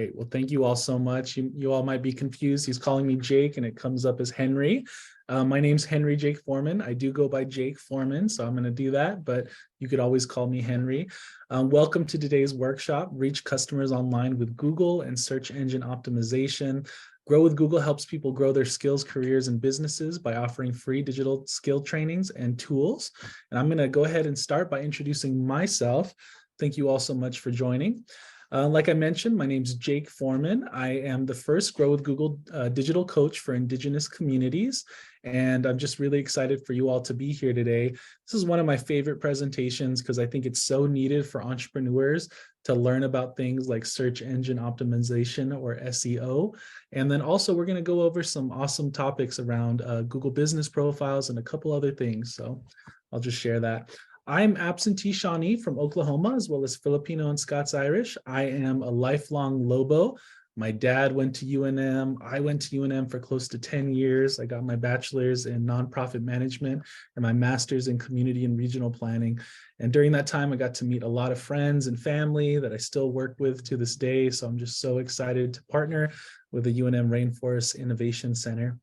Great. Well, thank you all so much. You all might be confused. He's calling me Jake and it comes up as Henry. My name's Henry Jake Foreman. I do go by Jake Foreman, so I'm going to do that, but you could always call me Henry. Welcome to today's workshop, Reach Customers Online with Google and Search Engine Optimization. Grow with Google helps people grow their skills, careers, and businesses by offering free digital skill trainings and tools. And I'm going to go ahead and start by introducing myself. Thank you all so much for joining. Like I mentioned, my name is Jake Foreman. I am the first Grow with Google digital coach for Indigenous communities, and I'm just really excited for you all to be here today. This is one of my favorite presentations because I think it's so needed for entrepreneurs to learn about things like search engine optimization or SEO. And then also we're going to go over some awesome topics around Google business profiles and a couple other things. So I'll just share that. I'm absentee Shawnee from Oklahoma, as well as Filipino and Scots-Irish. I am a lifelong Lobo. My dad went to UNM. I went to UNM for close to 10 years. I got my bachelor's in nonprofit management and my master's in community and regional planning. And during that time, I got to meet a lot of friends and family that I still work with to this day. So I'm just so excited to partner with the UNM Rainforest Innovation Center.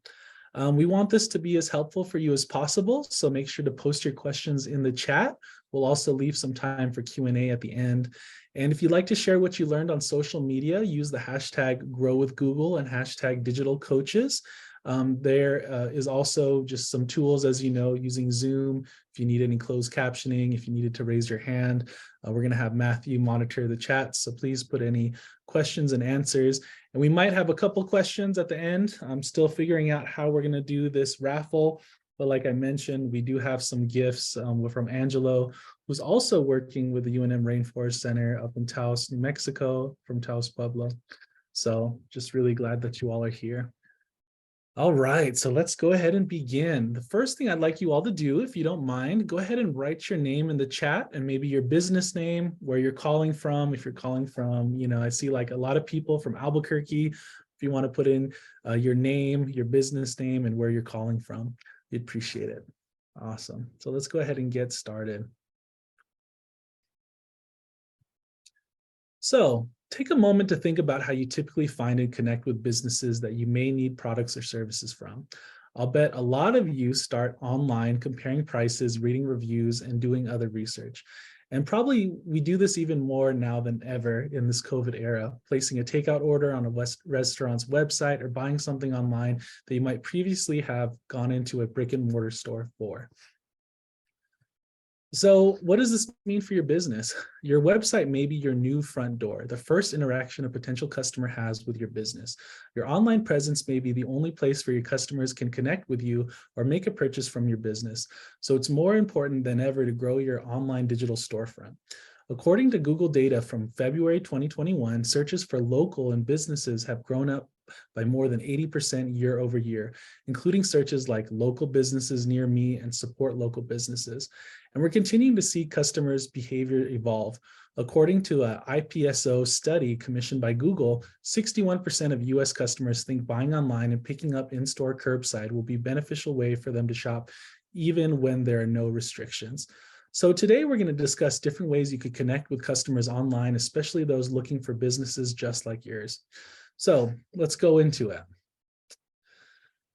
We want this to be as helpful for you as possible, so make sure to post your questions in the chat. We'll also leave some time for Q&A at the end. And if you'd like to share what you learned on social media, use the hashtag #GrowWithGoogle and hashtag #DigitalCoaches. There is also just some tools, as you know, using Zoom. If you need any closed captioning, if you needed to raise your hand, we're going to have Matthew monitor the chat. So please put any questions and answers. And we might have a couple questions at the end. I'm still figuring out how we're going to do this raffle. But like I mentioned, we do have some gifts from Angelo, who's also working with the UNM Rainforest Center up in Taos, New Mexico, from Taos Pueblo. So just really glad that you all are here. All right, so let's go ahead and begin. The first thing I'd like you all to do, if you don't mind, go ahead and write your name in the chat and maybe your business name, where you're calling from. If you're calling from, I see like a lot of people from Albuquerque. If you want to put in your name, your business name, and where you're calling from, we'd appreciate it. Awesome. So let's go ahead and get started. So take a moment to think about how you typically find and connect with businesses that you may need products or services from. I'll bet a lot of you start online comparing prices, reading reviews, and doing other research. And probably we do this even more now than ever in this COVID era, placing a takeout order on a restaurant's website or buying something online that you might previously have gone into a brick and mortar store for. So what does this mean for your business? Your website may be your new front door, the first interaction a potential customer has with your business. Your online presence may be the only place where your customers can connect with you or make a purchase from your business. So it's more important than ever to grow your online digital storefront. According to Google data from February 2021, searches for local and businesses have grown up by more than 80% year over year, including searches like local businesses near me and support local businesses. And we're continuing to see customers' behavior evolve. According to an IPSO study commissioned by Google, 61% of US customers think buying online and picking up in-store curbside will be a beneficial way for them to shop, even when there are no restrictions. So today we're going to discuss different ways you could connect with customers online, especially those looking for businesses just like yours. So let's go into it.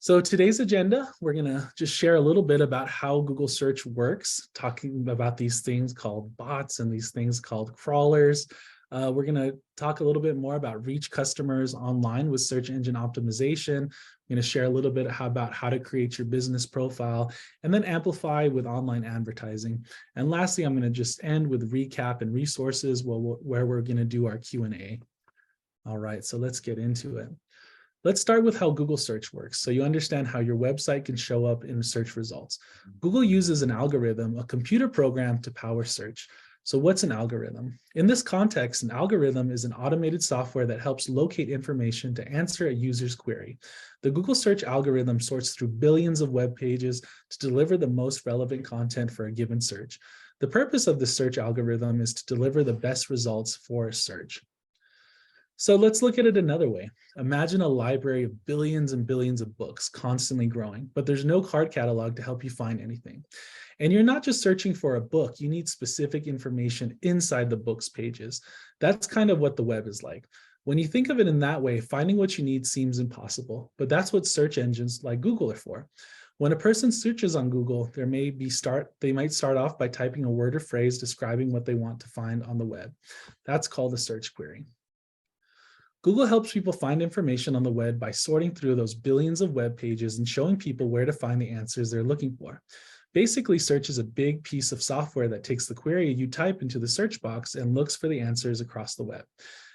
So today's agenda, we're going to just share a little bit about how Google search works, talking about these things called bots and these things called crawlers. We're going to talk a little bit more about reach customers online with search engine optimization. I'm going to share a little bit about how to create your business profile and then amplify with online advertising. And lastly, I'm going to just end with recap and resources where we're going to do our Q&A. All right, so let's get into it. Let's start with how Google search works, so you understand how your website can show up in search results. Google uses an algorithm, a computer program, to power search. So what's an algorithm? In this context, an algorithm is an automated software that helps locate information to answer a user's query. The Google search algorithm sorts through billions of web pages to deliver the most relevant content for a given search. The purpose of the search algorithm is to deliver the best results for a search. So let's look at it another way. Imagine a library of billions and billions of books constantly growing, but there's no card catalog to help you find anything. And you're not just searching for a book, you need specific information inside the book's pages. That's kind of what the web is like. When you think of it in that way, finding what you need seems impossible, but that's what search engines like Google are for. When a person searches on Google, they might start off by typing a word or phrase describing what they want to find on the web. That's called a search query. Google helps people find information on the web by sorting through those billions of web pages and showing people where to find the answers they're looking for. Basically, search is a big piece of software that takes the query you type into the search box and looks for the answers across the web.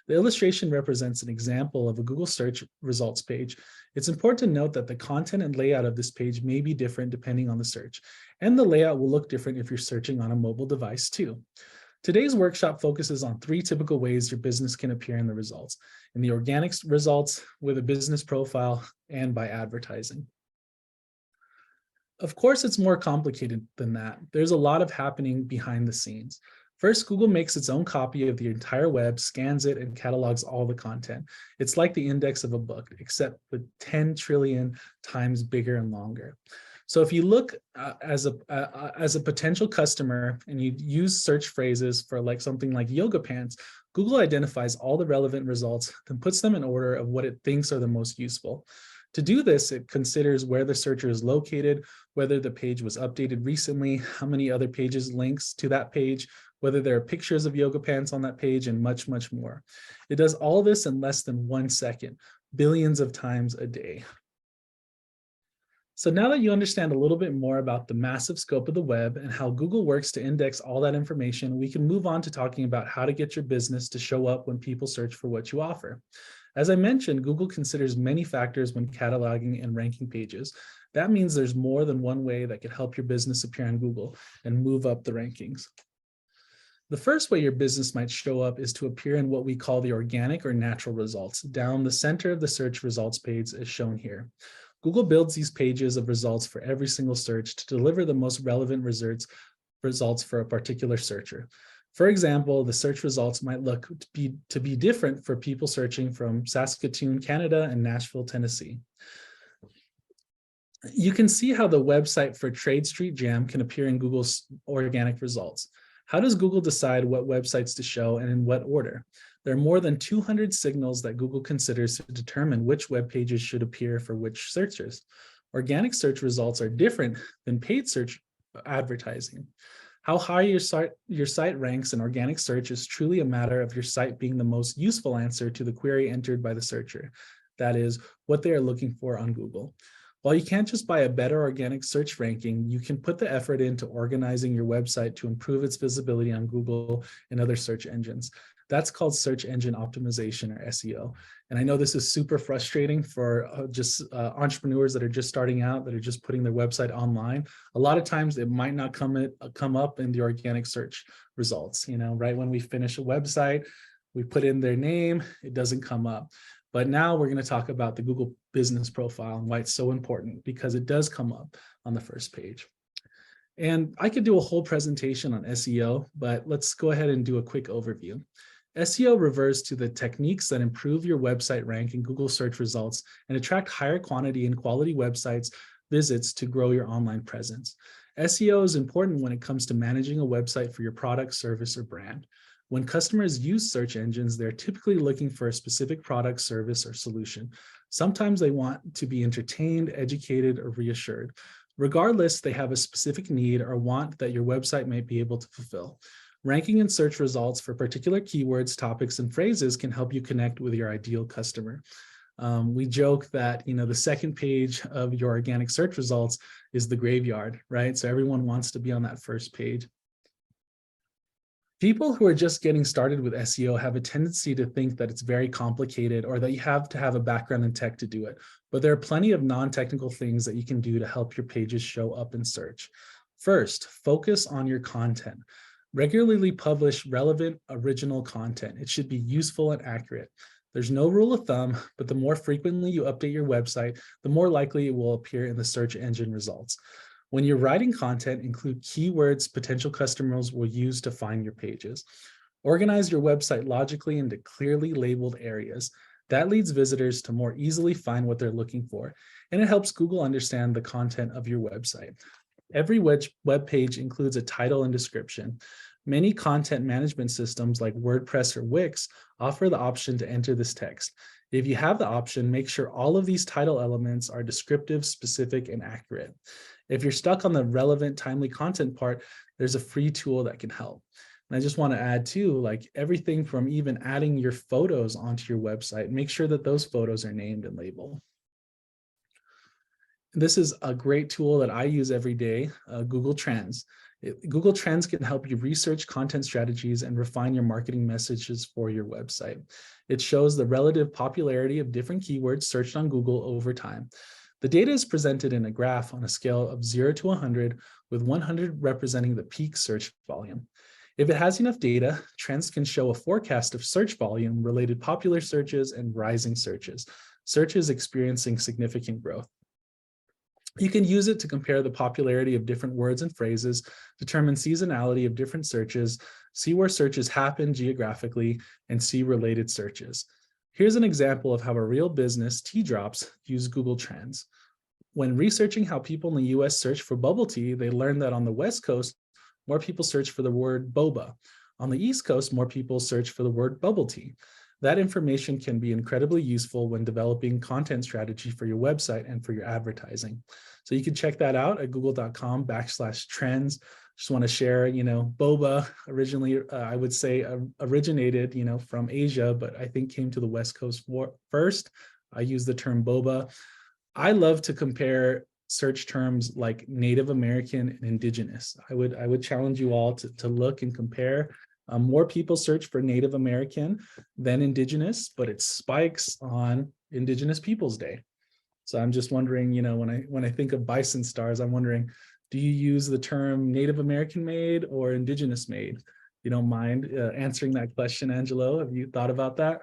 The illustration represents an example of a Google search results page. It's important to note that the content and layout of this page may be different depending on the search, and the layout will look different if you're searching on a mobile device too. Today's workshop focuses on 3 typical ways your business can appear in the results: in the organic results, with a business profile, and by advertising. Of course, it's more complicated than that. There's a lot of happening behind the scenes. First, Google makes its own copy of the entire web, scans it, and catalogs all the content. It's like the index of a book, except with 10 trillion times bigger and longer. So if you look as a potential customer and you use search phrases for like something like yoga pants, Google identifies all the relevant results, then puts them in order of what it thinks are the most useful. To do this, it considers where the searcher is located, whether the page was updated recently, how many other pages links to that page, whether there are pictures of yoga pants on that page, and much, much more. It does all this in less than 1 second, billions of times a day. So now that you understand a little bit more about the massive scope of the web and how Google works to index all that information, we can move on to talking about how to get your business to show up when people search for what you offer. As I mentioned, Google considers many factors when cataloging and ranking pages. That means there's more than one way that could help your business appear on Google and move up the rankings. The first way your business might show up is to appear in what we call the organic or natural results, down the center of the search results page as shown here. Google builds these pages of results for every single search to deliver the most relevant results for a particular searcher. For example, the search results might look to be different for people searching from Saskatoon, Canada, and Nashville, Tennessee. You can see how the website for Trade Street Jam can appear in Google's organic results. How does Google decide what websites to show and in what order? There are more than 200 signals that Google considers to determine which web pages should appear for which searchers. Organic search results are different than paid search advertising. How high your site ranks in organic search is truly a matter of your site being the most useful answer to the query entered by the searcher. That is, what they are looking for on Google. While you can't just buy a better organic search ranking, you can put the effort into organizing your website to improve its visibility on Google and other search engines. That's called search engine optimization, or SEO. And I know this is super frustrating for entrepreneurs that are just starting out, that are just putting their website online. A lot of times it might not come up in the organic search results. Right when we finish a website, we put in their name, it doesn't come up. But now we're going to talk about the Google business profile and why it's so important, because it does come up on the first page. And I could do a whole presentation on SEO, but let's go ahead and do a quick overview. SEO refers to the techniques that improve your website rank in Google search results and attract higher quantity and quality websites visits to grow your online presence. SEO is important when it comes to managing a website for your product, service, or brand. When customers use search engines, they're typically looking for a specific product, service, or solution. Sometimes they want to be entertained, educated, or reassured. Regardless, they have a specific need or want that your website might be able to fulfill. Ranking and search results for particular keywords, topics, and phrases can help you connect with your ideal customer. We joke that the second page of your organic search results is the graveyard, right? So everyone wants to be on that first page. People who are just getting started with SEO have a tendency to think that it's very complicated or that you have to have a background in tech to do it. But there are plenty of non-technical things that you can do to help your pages show up in search. First, focus on your content. Regularly publish relevant, original content. It should be useful and accurate. There's no rule of thumb, but the more frequently you update your website, the more likely it will appear in the search engine results. When you're writing content, include keywords potential customers will use to find your pages. Organize your website logically into clearly labeled areas. That leads visitors to more easily find what they're looking for, and it helps Google understand the content of your website. Every web page includes a title and description. Many content management systems like WordPress or Wix offer the option to enter this text. If you have the option, make sure all of these title elements are descriptive, specific, and accurate. If you're stuck on the relevant, timely content part, there's a free tool that can help. And I just want to add too, like everything from even adding your photos onto your website, make sure that those photos are named and labeled. This is a great tool that I use every day, Google Trends. Google Trends can help you research content strategies and refine your marketing messages for your website. It shows the relative popularity of different keywords searched on Google over time. The data is presented in a graph on a scale of 0 to 100, with 100 representing the peak search volume. If it has enough data, Trends can show a forecast of search volume, related popular searches, and rising searches. Searches experiencing significant growth. You can use it to compare the popularity of different words and phrases, determine seasonality of different searches, see where searches happen geographically, and see related searches. Here's an example of how a real business, Tea Drops, used Google Trends. When researching how people in the US search for bubble tea, they learned that on the West Coast, more people search for the word boba. On the East Coast, more people search for the word bubble tea. That information can be incredibly useful when developing content strategy for your website and for your advertising. So you can check that out at google.com/trends. Just want to share, boba originally, I would say originated, from Asia, but I think came to the West Coast first. I use the term boba. I love to compare search terms like Native American and Indigenous. I would challenge you all to look and compare. More people search for Native American than Indigenous, but it spikes on Indigenous Peoples Day. So I'm just wondering, when I think of bison stars, I'm wondering, do you use the term Native American made or Indigenous made? You don't mind answering that question, Angelo? Have you thought about that?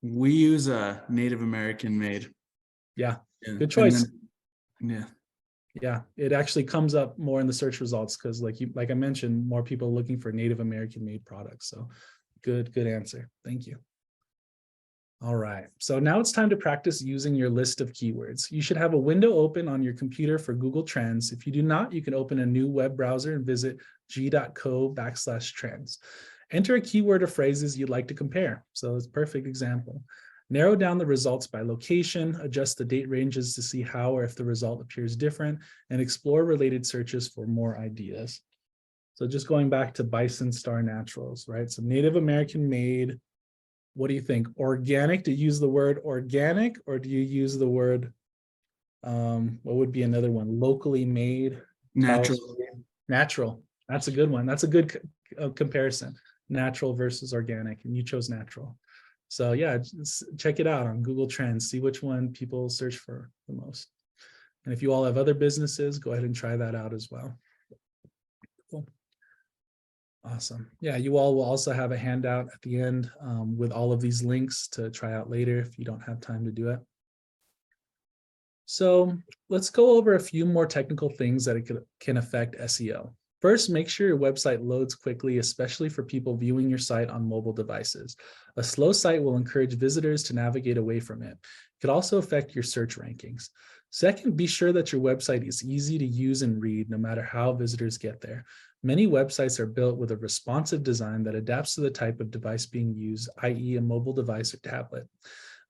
We use a Native American made. Yeah, good choice. Yeah. Yeah, it actually comes up more in the search results because like I mentioned, more people are looking for Native American made products. So good answer. Thank you. All right, so now it's time to practice using your list of keywords. You should have a window open on your computer for Google Trends. If you do not, you can open a new web browser and visit g.co/trends. Enter a keyword or phrases you'd like to compare. So it's a perfect example. Narrow down the results by location, adjust the date ranges to see how or if the result appears different, and explore related searches for more ideas. So just going back to Bison Star Naturals, right? So Native American made. What do you think? Organic? Do you use the word organic, or do you use the word, what would be another one? Locally made? Natural. Natural. That's a good one. That's a good comparison. Natural versus organic, and you chose natural. So yeah, just check it out on Google Trends. See which one people search for the most. And if you all have other businesses, go ahead and try that out as well. Cool. Awesome. Yeah, you all will also have a handout at the end with all of these links to try out later if you don't have time to do it. So let's go over a few more technical things that can affect SEO. First, make sure your website loads quickly, especially for people viewing your site on mobile devices. A slow site will encourage visitors to navigate away from it. It could also affect your search rankings. Second, be sure that your website is easy to use and read no matter how visitors get there. Many websites are built with a responsive design that adapts to the type of device being used, i.e. a mobile device or tablet.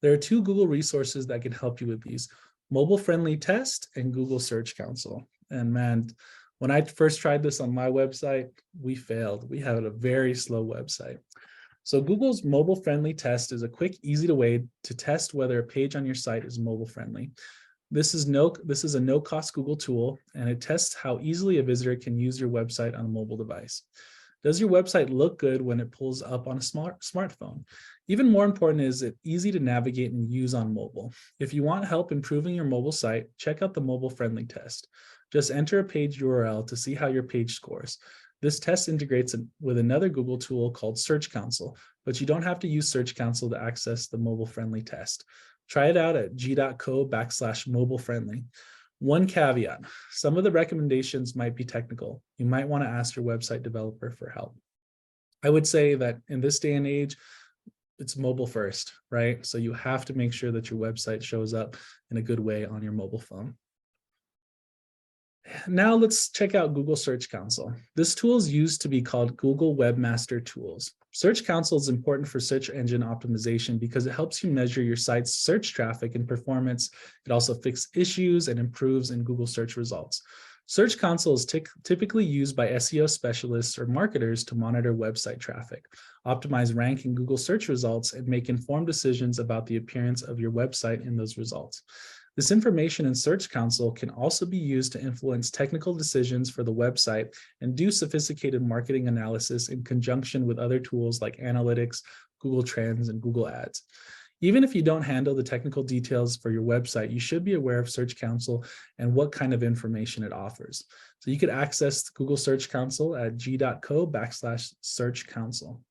There are two Google resources that can help you with these: Mobile Friendly Test and Google Search Console. And man, when I first tried this on my website, we failed. We had a very slow website. So Google's Mobile Friendly Test is a quick, easy way to test whether a page on your site is mobile friendly. This is a no-cost Google tool, and it tests how easily a visitor can use your website on a mobile device. Does your website look good when it pulls up on a smartphone? Even more important, is it easy to navigate and use on mobile? If you want help improving your mobile site, check out the Mobile Friendly Test. Just enter a page URL to see how your page scores. This test integrates with another Google tool called Search Console, but you don't have to use Search Console to access the Mobile Friendly Test. Try it out at g.co/mobile friendly. One caveat: some of the recommendations might be technical. You might want to ask your website developer for help. I would say that in this day and age, it's mobile first, right? So you have to make sure that your website shows up in a good way on your mobile phone. Now let's check out Google Search Console. This tool is used to be called Google Webmaster Tools. Search Console is important for search engine optimization because it helps you measure your site's search traffic and performance. It also fixes issues and improves in Google search results. Search Console is typically used by SEO specialists or marketers to monitor website traffic, optimize rank in Google search results, and make informed decisions about the appearance of your website in those results. This information in Search Console can also be used to influence technical decisions for the website and do sophisticated marketing analysis in conjunction with other tools like Analytics, Google Trends, and Google Ads. Even if you don't handle the technical details for your website, you should be aware of Search Console and what kind of information it offers. So you could access Google Search Console at g.co/Search Console.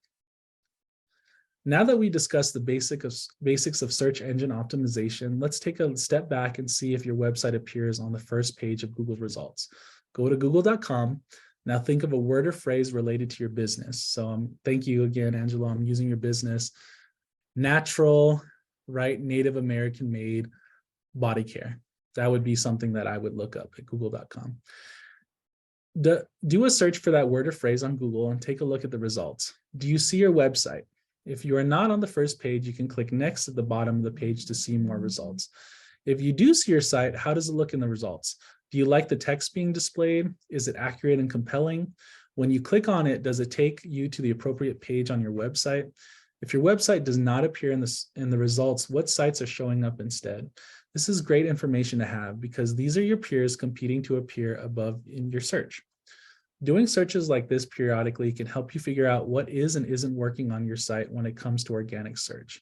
Now that we discussed the basics of search engine optimization, let's take a step back and see if your website appears on the first page of Google results. Go to google.com. Now think of a word or phrase related to your business. So thank you again, Angelo. I'm using your business. Natural, right? Native American made body care. That would be something that I would look up at google.com. Do a search for that word or phrase on Google and take a look at the results. Do you see your website? If you are not on the first page, you can click next at the bottom of the page to see more results. If you do see your site, how does it look in the results? Do you like the text being displayed? Is it accurate and compelling? When you click on it, does it take you to the appropriate page on your website? If your website does not appear in the results, what sites are showing up instead? This is great information to have because these are your peers competing to appear above in your search. Doing searches like this periodically can help you figure out what is and isn't working on your site when it comes to organic search.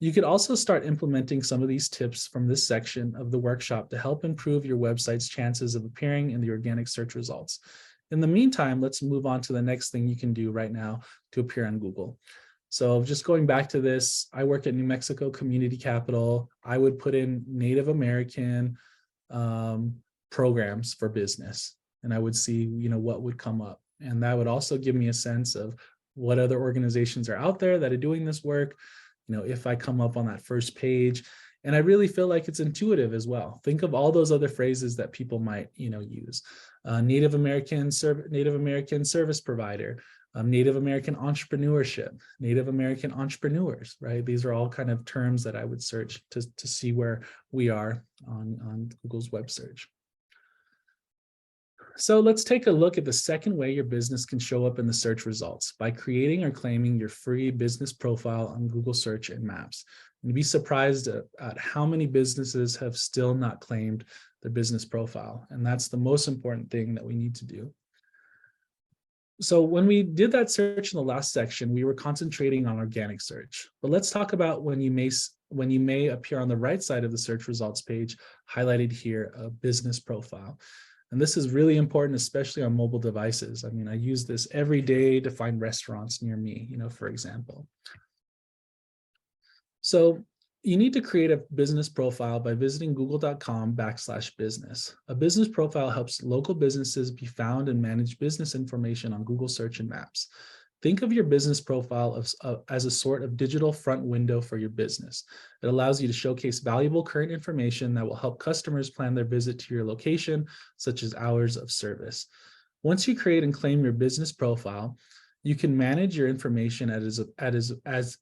You could also start implementing some of these tips from this section of the workshop to help improve your website's chances of appearing in the organic search results. In the meantime, let's move on to the next thing you can do right now to appear on Google. So just going back to this, I work at New Mexico Community Capital. I would put in Native American programs for business. And I would see, what would come up. And that would also give me a sense of what other organizations are out there that are doing this work. If I come up on that first page, and I really feel like it's intuitive as well. Think of all those other phrases that people might, use. Native American service provider, Native American entrepreneurship, Native American entrepreneurs, right? These are all kind of terms that I would search to see where we are on Google's web search. So let's take a look at the second way your business can show up in the search results by creating or claiming your free business profile on Google Search and Maps. You'd be surprised at how many businesses have still not claimed their business profile. And that's the most important thing that we need to do. So when we did that search in the last section, we were concentrating on organic search. But let's talk about when you may appear on the right side of the search results page, highlighted here, a business profile. And this is really important, especially on mobile devices. I mean, I use this every day to find restaurants near me, for example. So you need to create a business profile by visiting google.com/business. A business profile helps local businesses be found and manage business information on Google Search and Maps. Think of your business profile as a sort of digital front window for your business. It allows you to showcase valuable current information that will help customers plan their visit to your location, such as hours of service. Once you create and claim your business profile, you can manage your information as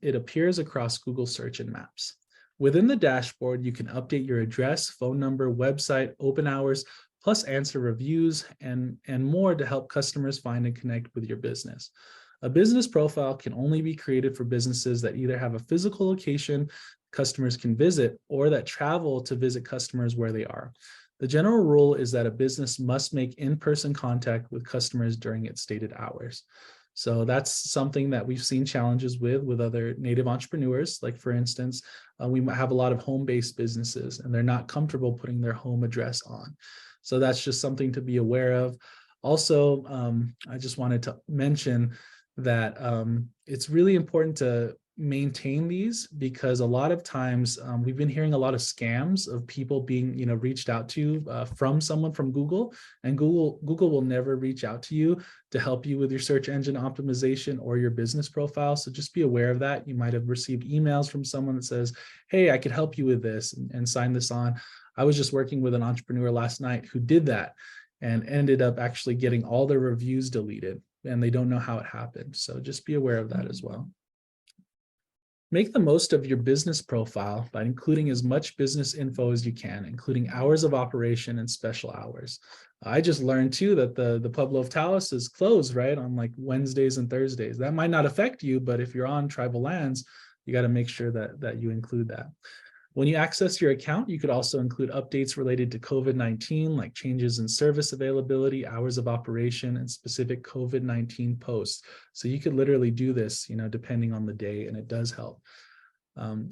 it appears across Google Search and Maps. Within the dashboard, you can update your address, phone number, website, open hours, plus answer reviews and more to help customers find and connect with your business. A business profile can only be created for businesses that either have a physical location customers can visit or that travel to visit customers where they are. The general rule is that a business must make in-person contact with customers during its stated hours. So that's something that we've seen challenges with other native entrepreneurs. Like for instance, we might have a lot of home-based businesses and they're not comfortable putting their home address on. So that's just something to be aware of. Also, I just wanted to mention that it's really important to maintain these because a lot of times we've been hearing a lot of scams of people being reached out to from someone from Google, and Google will never reach out to you to help you with your search engine optimization or your business profile. So just be aware of that. You might have received emails from someone that says, hey, I could help you with this and sign this on. I was just working with an entrepreneur last night who did that. and ended up actually getting all their reviews deleted, and they don't know how it happened. So just be aware of that as well. Make the most of your business profile by including as much business info as you can, including hours of operation and special hours. I just learned too that the Pueblo of Taos is closed, right, on like Wednesdays and Thursdays. That might not affect you, but if you're on tribal lands, you got to make sure that you include that. When you access your account, you could also include updates related to COVID-19, like changes in service availability, hours of operation, and specific COVID-19 posts. So you could literally do this, depending on the day, and it does help.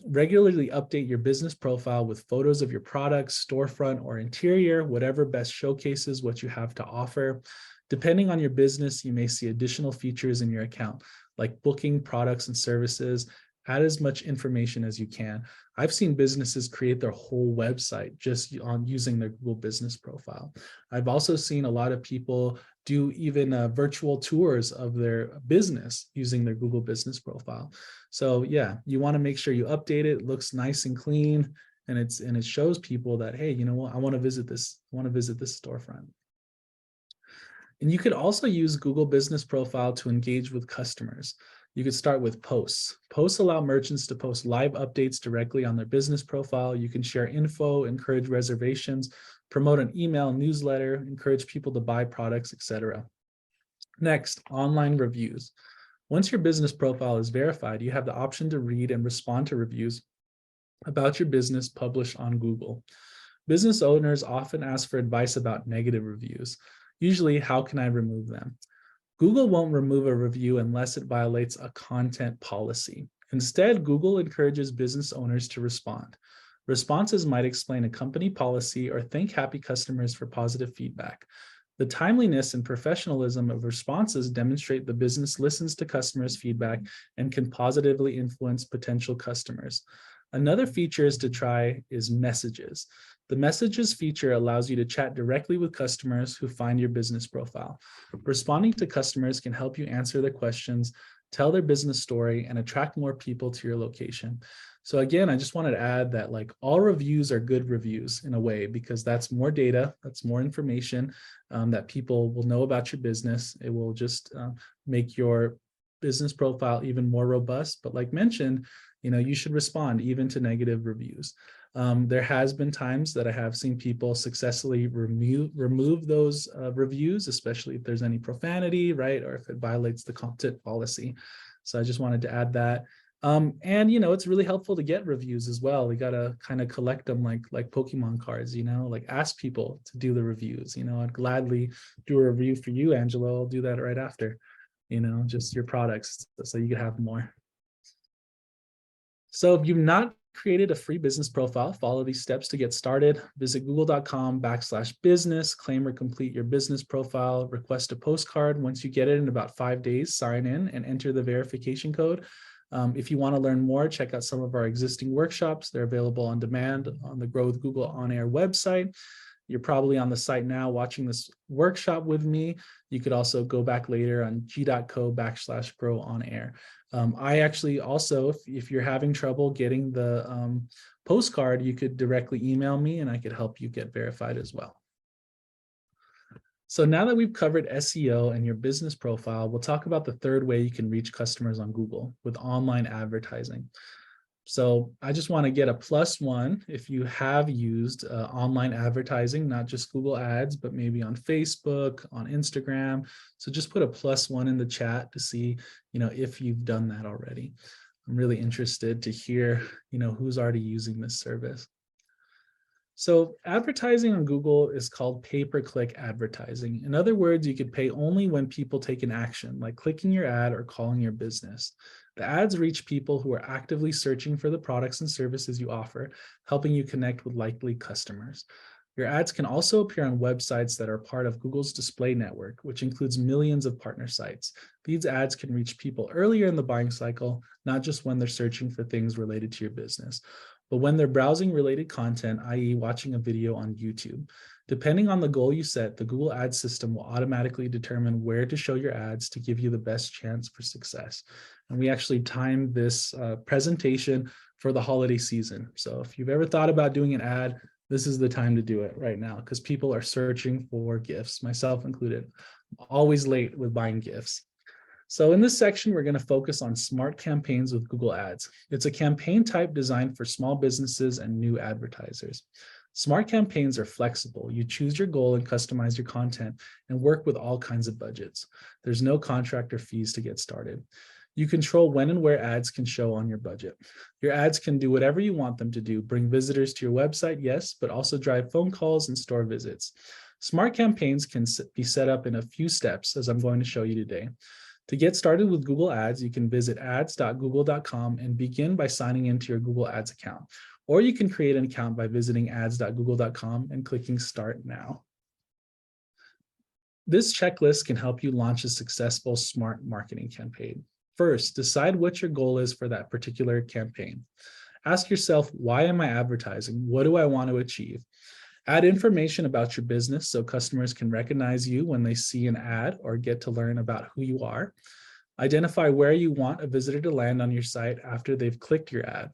Regularly update your business profile with photos of your products, storefront, or interior, whatever best showcases what you have to offer. Depending on your business, you may see additional features in your account, like booking products and services. Add as much information as you can. I've seen businesses create their whole website just on using their Google business profile. I've also seen a lot of people do even virtual tours of their business using their Google business profile. So yeah, you want to make sure you update it. It looks nice and clean, and it shows people that, hey, you know what, I want to visit this storefront. And you could also use Google Business Profile to engage with customers. You could start with posts. Posts allow merchants to post live updates directly on their business profile. You can share info, encourage reservations, promote an email newsletter, encourage people to buy products, etc. Next, online reviews. Once your business profile is verified, you have the option to read and respond to reviews about your business published on Google. Business owners often ask for advice about negative reviews. Usually, how can I remove them? Google won't remove a review unless it violates a content policy. Instead, Google encourages business owners to respond. Responses might explain a company policy or thank happy customers for positive feedback. The timeliness and professionalism of responses demonstrate the business listens to customers' feedback and can positively influence potential customers. Another feature to try is messages. The messages feature allows you to chat directly with customers who find your business profile. Responding to customers can help you answer their questions, tell their business story, and attract more people to your location. So again, I just wanted to add that like all reviews are good reviews in a way, because that's more data, that's more information that people will know about your business. It will just make your business profile even more robust. But like mentioned, you should respond even to negative reviews. There has been times that I have seen people successfully remove those reviews, especially if there's any profanity, right? Or if it violates the content policy. So I just wanted to add that. And it's really helpful to get reviews as well. We got to kind of collect them like Pokemon cards, like ask people to do the reviews. I'd gladly do a review for you, Angelo. I'll do that right after, just your products so you could have more. So if you've not created a free business profile, follow these steps to get started. Visit google.com/business, claim or complete your business profile, request a postcard. Once you get it in about 5 days, sign in and enter the verification code. If you want to learn more, check out some of our existing workshops. They're available on demand on the Grow with Google On Air website. You're probably on the site now watching this workshop with me. You could also go back later on g.co/grow on air. I actually also, if you're having trouble getting the postcard, you could directly email me and I could help you get verified as well. So now that we've covered SEO and your business profile, we'll talk about the third way you can reach customers on Google with online advertising. So I just want to get a +1 if you have used online advertising, not just Google Ads, but maybe on Facebook, on Instagram. So just put a +1 in the chat to see, if you've done that already. I'm really interested to hear, who's already using this service. So advertising on Google is called pay-per-click advertising. In other words, you could pay only when people take an action, like clicking your ad or calling your business. The ads reach people who are actively searching for the products and services you offer, helping you connect with likely customers. Your ads can also appear on websites that are part of Google's display network, which includes millions of partner sites. These ads can reach people earlier in the buying cycle, not just when they're searching for things related to your business, but when they're browsing related content, i.e. watching a video on YouTube. Depending on the goal you set, the Google Ads system will automatically determine where to show your ads to give you the best chance for success. And we actually timed this presentation for the holiday season. So if you've ever thought about doing an ad, This is the time to do it right now because people are searching for gifts, myself included. Always late with buying gifts. So in this section, we're going to focus on smart campaigns with Google Ads. It's a campaign type designed for small businesses and new advertisers. Smart campaigns are flexible. You choose your goal and customize your content and work with all kinds of budgets. There's no contract or fees to get started. You control when and where ads can show on your budget. Your ads can do whatever you want them to do. Bring visitors to your website, yes, but also drive phone calls and store visits. Smart campaigns can be set up in a few steps, as I'm going to show you today. To get started with Google Ads, you can visit ads.google.com and begin by signing into your Google Ads account. Or you can create an account by visiting ads.google.com and clicking Start Now. This checklist can help you launch a successful smart marketing campaign. First, decide what your goal is for that particular campaign. Ask yourself, why am I advertising? What do I want to achieve? Add information about your business so customers can recognize you when they see an ad or get to learn about who you are. Identify where you want a visitor to land on your site after they've clicked your ad.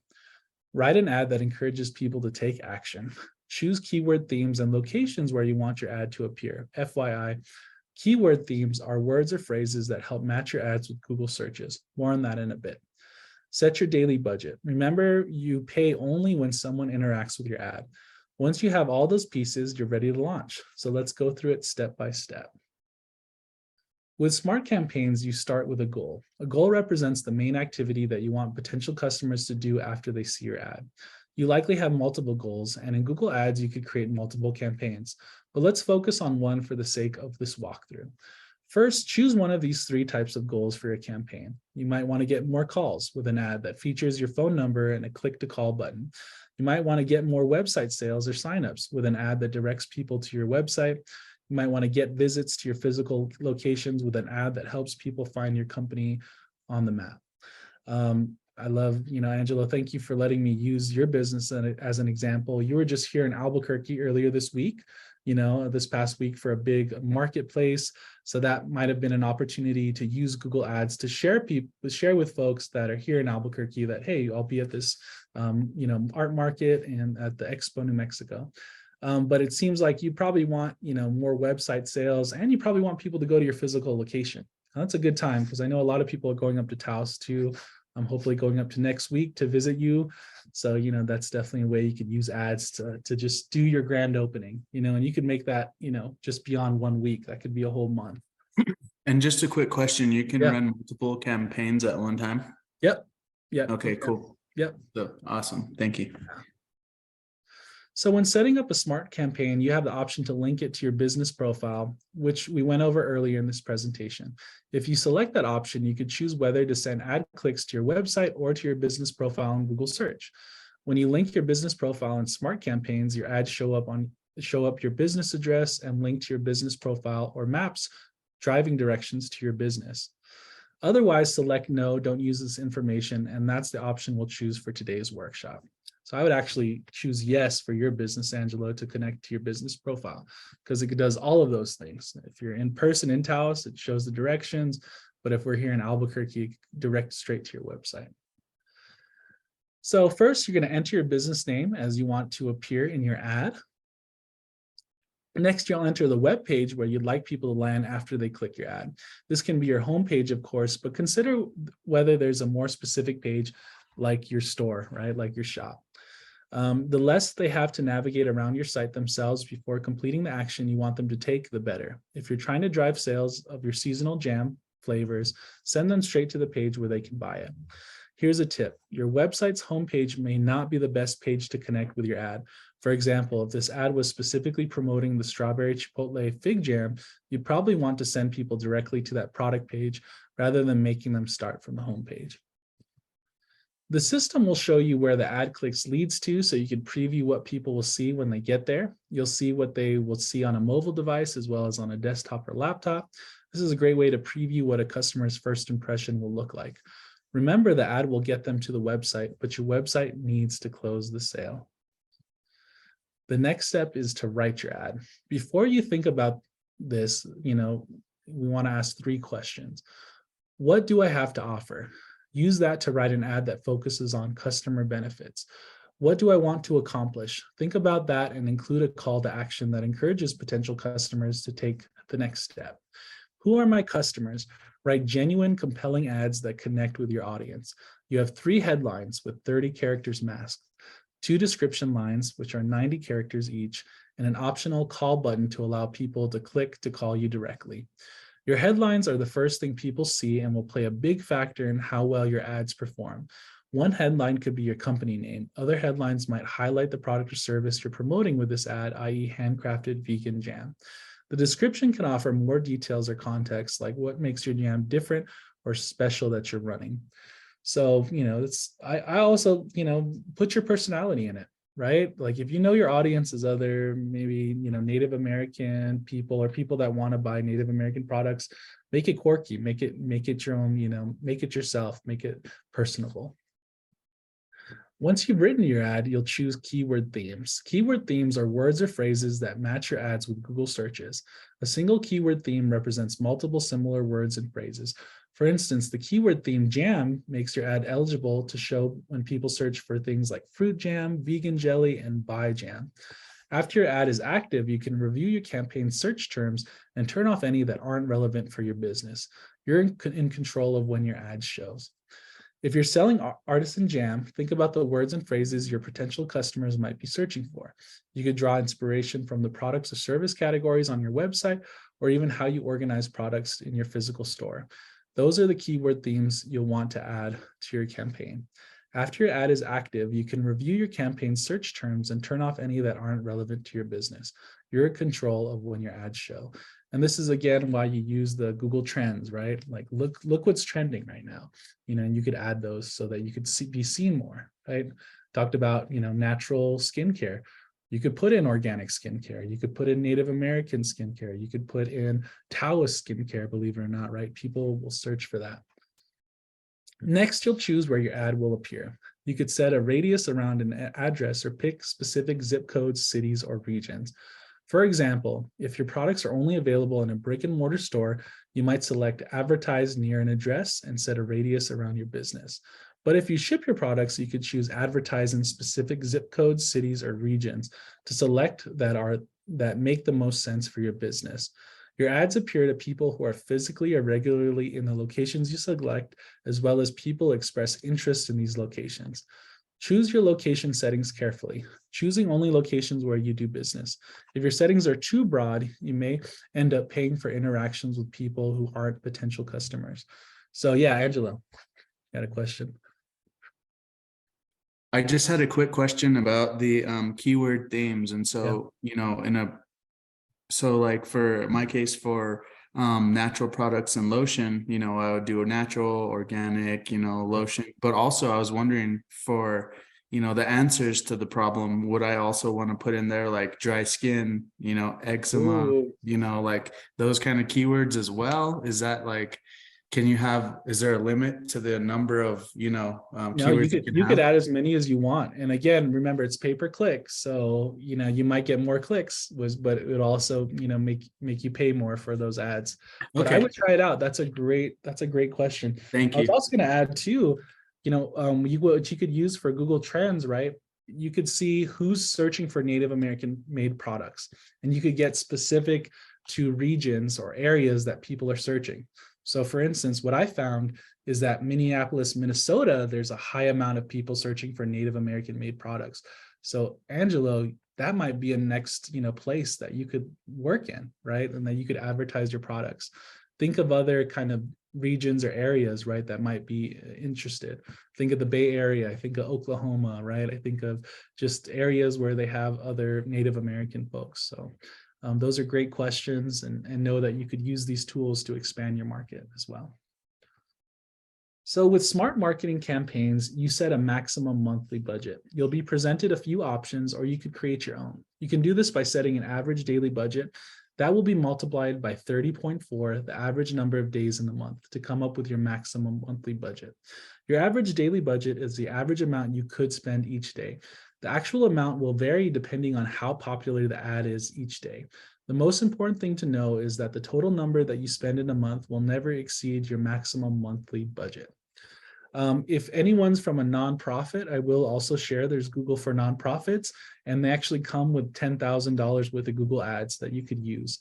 Write an ad that encourages people to take action. Choose keyword themes and locations where you want your ad to appear. FYI, keyword themes are words or phrases that help match your ads with Google searches. More on that in a bit. Set your daily budget. Remember, you pay only when someone interacts with your ad. Once you have all those pieces, you're ready to launch. So let's go through it step by step. With smart campaigns, you start with a goal. A goal represents the main activity that you want potential customers to do after they see your ad. You likely have multiple goals, and in Google Ads, you could create multiple campaigns. But let's focus on one for the sake of this walkthrough. First, choose one of these three types of goals for your campaign. You might want to get more calls with an ad that features your phone number and a click to call button. You might want to get more website sales or signups with an ad that directs people to your website. You might want to get visits to your physical locations with an ad that helps people find your company on the map. I love, Angela, thank you for letting me use your business as an example. You were just here in Albuquerque earlier this week, this past week for a big marketplace. So that might have been an opportunity to use Google Ads to share with folks that are here in Albuquerque that, hey, I'll be at this, art market and at the Expo New Mexico. But it seems like you probably want, more website sales, and you probably want people to go to your physical location. And that's a good time because I know a lot of people are going up to Taos too. I'm hopefully going up to next week to visit you. So, that's definitely a way you could use ads to just do your grand opening, and you could make that, just beyond 1 week. That could be a whole month. And just a quick question, you can Yeah. run multiple campaigns at one time? Yep. Okay, cool. Yep. So, awesome. Thank you. So when setting up a smart campaign, you have the option to link it to your business profile, which we went over earlier in this presentation. If you select that option, you could choose whether to send ad clicks to your website or to your business profile in Google search. When you link your business profile in smart campaigns, your ads show up your business address and link to your business profile or maps driving directions to your business. Otherwise, select no, don't use this information, and that's the option we'll choose for today's workshop. So I would actually choose yes for your business, Angelo, to connect to your business profile because it does all of those things. If you're in person in Taos, it shows the directions, but if we're here in Albuquerque, direct straight to your website. So first, you're going to enter your business name as you want to appear in your ad. Next, you'll enter the web page where you'd like people to land after they click your ad. This can be your home page, of course, but consider whether there's a more specific page like your store, right? Like your shop. The less they have to navigate around your site themselves before completing the action you want them to take, the better. If you're trying to drive sales of your seasonal jam flavors, send them straight to the page where they can buy it. Here's a tip. Your website's homepage may not be the best page to connect with your ad. For example, if this ad was specifically promoting the strawberry chipotle fig jam, you'd probably want to send people directly to that product page rather than making them start from the homepage. The system will show you where the ad clicks leads to, so you can preview what people will see when they get there. You'll see what they will see on a mobile device as well as on a desktop or laptop. This is a great way to preview what a customer's first impression will look like. Remember, the ad will get them to the website, but your website needs to close the sale. The next step is to write your ad. Before you think about this, we want to ask 3 questions. What do I have to offer? Use that to write an ad that focuses on customer benefits. What do I want to accomplish? Think about that and include a call to action that encourages potential customers to take the next step. Who are my customers? Write genuine, compelling ads that connect with your audience. You have 3 headlines with 30 characters masked, 2 description lines, which are 90 characters each, and an optional call button to allow people to click to call you directly. Your headlines are the first thing people see and will play a big factor in how well your ads perform. One headline could be your company name. Other headlines might highlight the product or service you're promoting with this ad, i.e. handcrafted vegan jam. The description can offer more details or context, like what makes your jam different or special that you're running. So, I also, put your personality in it, right? Like if you know your audience is other, maybe, Native American people or people that want to buy Native American products, make it quirky, make it your own, make it yourself, make it personable. Once you've written your ad, you'll choose keyword themes. Keyword themes are words or phrases that match your ads with Google searches. A single keyword theme represents multiple similar words and phrases. For instance, the keyword theme jam makes your ad eligible to show when people search for things like fruit jam, vegan jelly, and buy jam. After your ad is active, you can review your campaign search terms and turn off any that aren't relevant for your business. You're in control of when your ad shows. If you're selling artisan jam, think about the words and phrases your potential customers might be searching for. You could draw inspiration from the products or service categories on your website, or even how you organize products in your physical store. Those are the keyword themes you'll want to add to your campaign. After your ad is active, you can review your campaign search terms and turn off any that aren't relevant to your business. You're in control of when your ads show. And this is again why you use the Google Trends, right? Like look what's trending right now, and you could add those so that you could be seen more, right? Talked about, natural skincare. You could put in organic skincare. You could put in Native American skincare. You could put in Taoist skincare, believe it or not, right? People will search for that. Next, you'll choose where your ad will appear. You could set a radius around an address or pick specific zip codes, cities, or regions. For example, if your products are only available in a brick and mortar store, you might select advertise near an address and set a radius around your business. But if you ship your products, you could choose advertise in specific zip codes, cities, or regions to select that make the most sense for your business. Your ads appear to people who are physically or regularly in the locations you select, as well as people express interest in these locations. Choose your location settings carefully, choosing only locations where you do business. If your settings are too broad, you may end up paying for interactions with people who aren't potential customers. So yeah, Angela, got a question? I just had a quick question about the keyword themes. And so, so like for my case for natural products and lotion, I would do a natural, organic, lotion. But also I was wondering for, the answers to the problem, would I also want to put in there like dry skin, eczema, Ooh. like those kind of keywords as well? Is that like, is there a limit to the number of, No, keywords you could add as many as you want. And again, remember it's pay per click. So, you might get more clicks but it would also, make you pay more for those ads. But I Okay. would try it out. That's a great question. Thank I was you. also going to add too, what you could use for Google Trends, right? You could see who's searching for Native American made products, and you could get specific to regions or areas that people are searching. So for instance, what I found is that Minneapolis, Minnesota, there's a high amount of people searching for Native American made products. So Angelo, that might be a next, place that you could work in, right? And that you could advertise your products. Think of other kind of regions or areas, right, that might be interested. Think of the Bay Area. I think of Oklahoma, right? I think of just areas where they have other Native American folks. So those are great questions, and know that you could use these tools to expand your market as well. So with smart marketing campaigns, you set a maximum monthly budget. You'll be presented a few options, or you could create your own. You can do this by setting an average daily budget. That will be multiplied by 30.4, the average number of days in the month, to come up with your maximum monthly budget. Your average daily budget is the average amount you could spend each day. The actual amount will vary depending on how popular the ad is each day. The most important thing to know is that the total number that you spend in a month will never exceed your maximum monthly budget. If anyone's from a nonprofit, I will also share there's Google for Nonprofits, and they actually come with $10,000 worth of Google ads that you could use.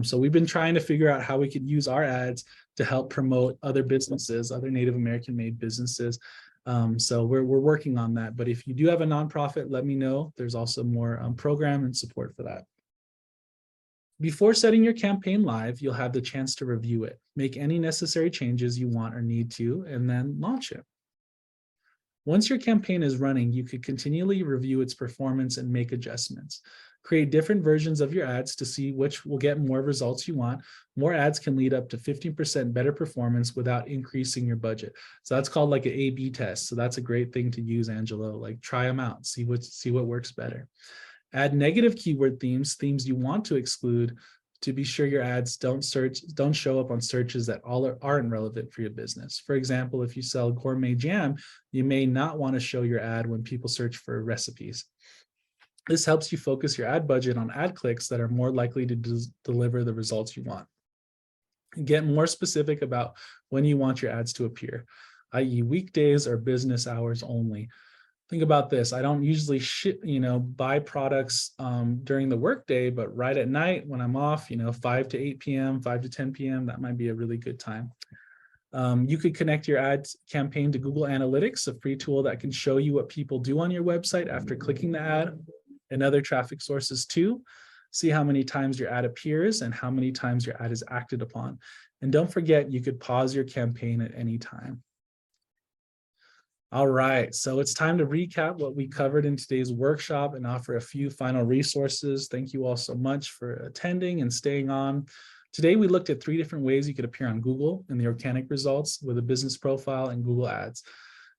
So we've been trying to figure out how we could use our ads to help promote other businesses, other Native American made businesses. So we're working on that. But if you do have a nonprofit, let me know. There's also more program and support for that. Before setting your campaign live, you'll have the chance to review it, make any necessary changes you want or need to, and then launch it. Once your campaign is running, you could continually review its performance and make adjustments. Create different versions of your ads to see which will get more results you want. More ads can lead up to 15% better performance without increasing your budget. So that's called like an A/B test. So that's a great thing to use, Angelo. Like try them out, see what works better. Add negative keyword themes you want to exclude, to be sure your ads don't show up on searches that aren't relevant for your business. For example, if you sell gourmet jam, you may not want to show your ad when people search for recipes. This helps you focus your ad budget on ad clicks that are more likely to deliver the results you want. Get more specific about when you want your ads to appear, i.e. weekdays or business hours only. Think about this. I don't usually buy products during the workday, but right at night when I'm off, 5 to 8 p.m., 5 to 10 p.m., that might be a really good time. You could connect your ad campaign to Google Analytics, a free tool that can show you what people do on your website after clicking the ad, and other traffic sources too. See how many times your ad appears and how many times your ad is acted upon. And don't forget, you could pause your campaign at any time. All right, so it's time to recap what we covered in today's workshop and offer a few final resources. Thank you all so much for attending and staying on. Today, we looked at 3 different ways you could appear on Google in the organic results with a business profile and Google Ads.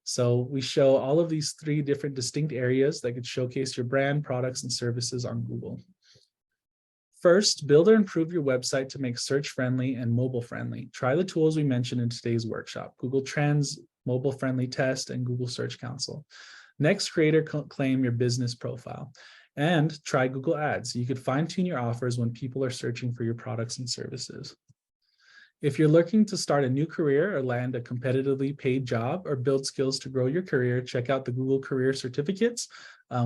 So we show all of these 3 different distinct areas that could showcase your brand, products, and services on Google. First, build or improve your website to make search friendly and mobile friendly. Try the tools we mentioned in today's workshop: Google Trends, Mobile Friendly Test, and Google Search Console. Next, create or claim your business profile. And try Google Ads. You could fine-tune your offers when people are searching for your products and services. If you're looking to start a new career or land a competitively paid job or build skills to grow your career, check out the Google Career Certificates.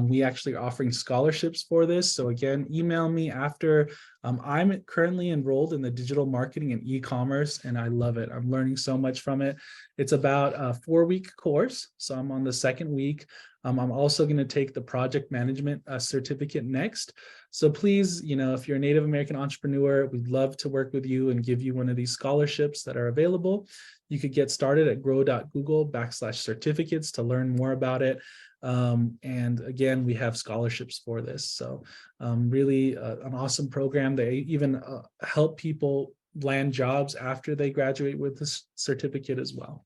We actually are offering scholarships for this. So again, email me after. I'm currently enrolled in the digital marketing and e-commerce, and I love it. I'm learning so much from it. It's about a 4-week course. So I'm on the 2nd week. I'm also going to take the project management certificate next. So please, if you're a Native American entrepreneur, we'd love to work with you and give you one of these scholarships that are available. You could get started at grow.google/certificates to learn more about it. And again, we have scholarships for this. So really an awesome program. They even help people land jobs after they graduate with this certificate as well.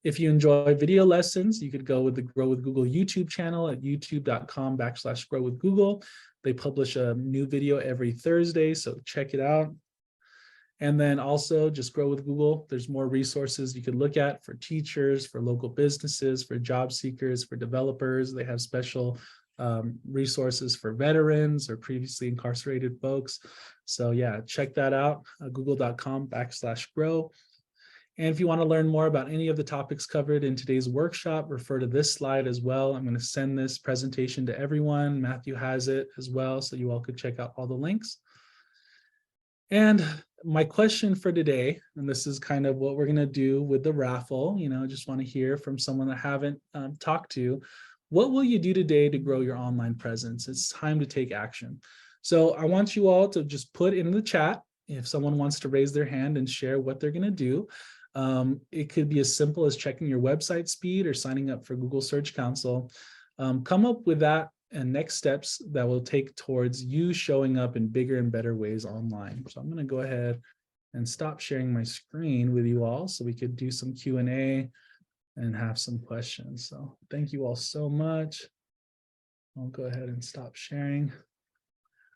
If you enjoy video lessons, you could go with the Grow with Google YouTube channel at youtube.com/growwithgoogle. They publish a new video every Thursday, so check it out. And then also just Grow with Google. There's more resources you could look at for teachers, for local businesses, for job seekers, for developers. They have special resources for veterans or previously incarcerated folks. So yeah, check that out, google.com/grow. And if you want to learn more about any of the topics covered in today's workshop, refer to this slide as well. I'm going to send this presentation to everyone. Matthew has it as well, so you all could check out all the links. And my question for today, and this is kind of what we're going to do with the raffle, just want to hear from someone that I haven't talked to. What will you do today to grow your online presence? It's time to take action. So I want you all to just put in the chat if someone wants to raise their hand and share what they're going to do. It could be as simple as checking your website speed or signing up for Google Search Console. Come up with that and next steps that will take towards you showing up in bigger and better ways online. So I'm going to go ahead and stop sharing my screen with you all so we could do some Q&A and have some questions. So thank you all so much. I'll go ahead and stop sharing.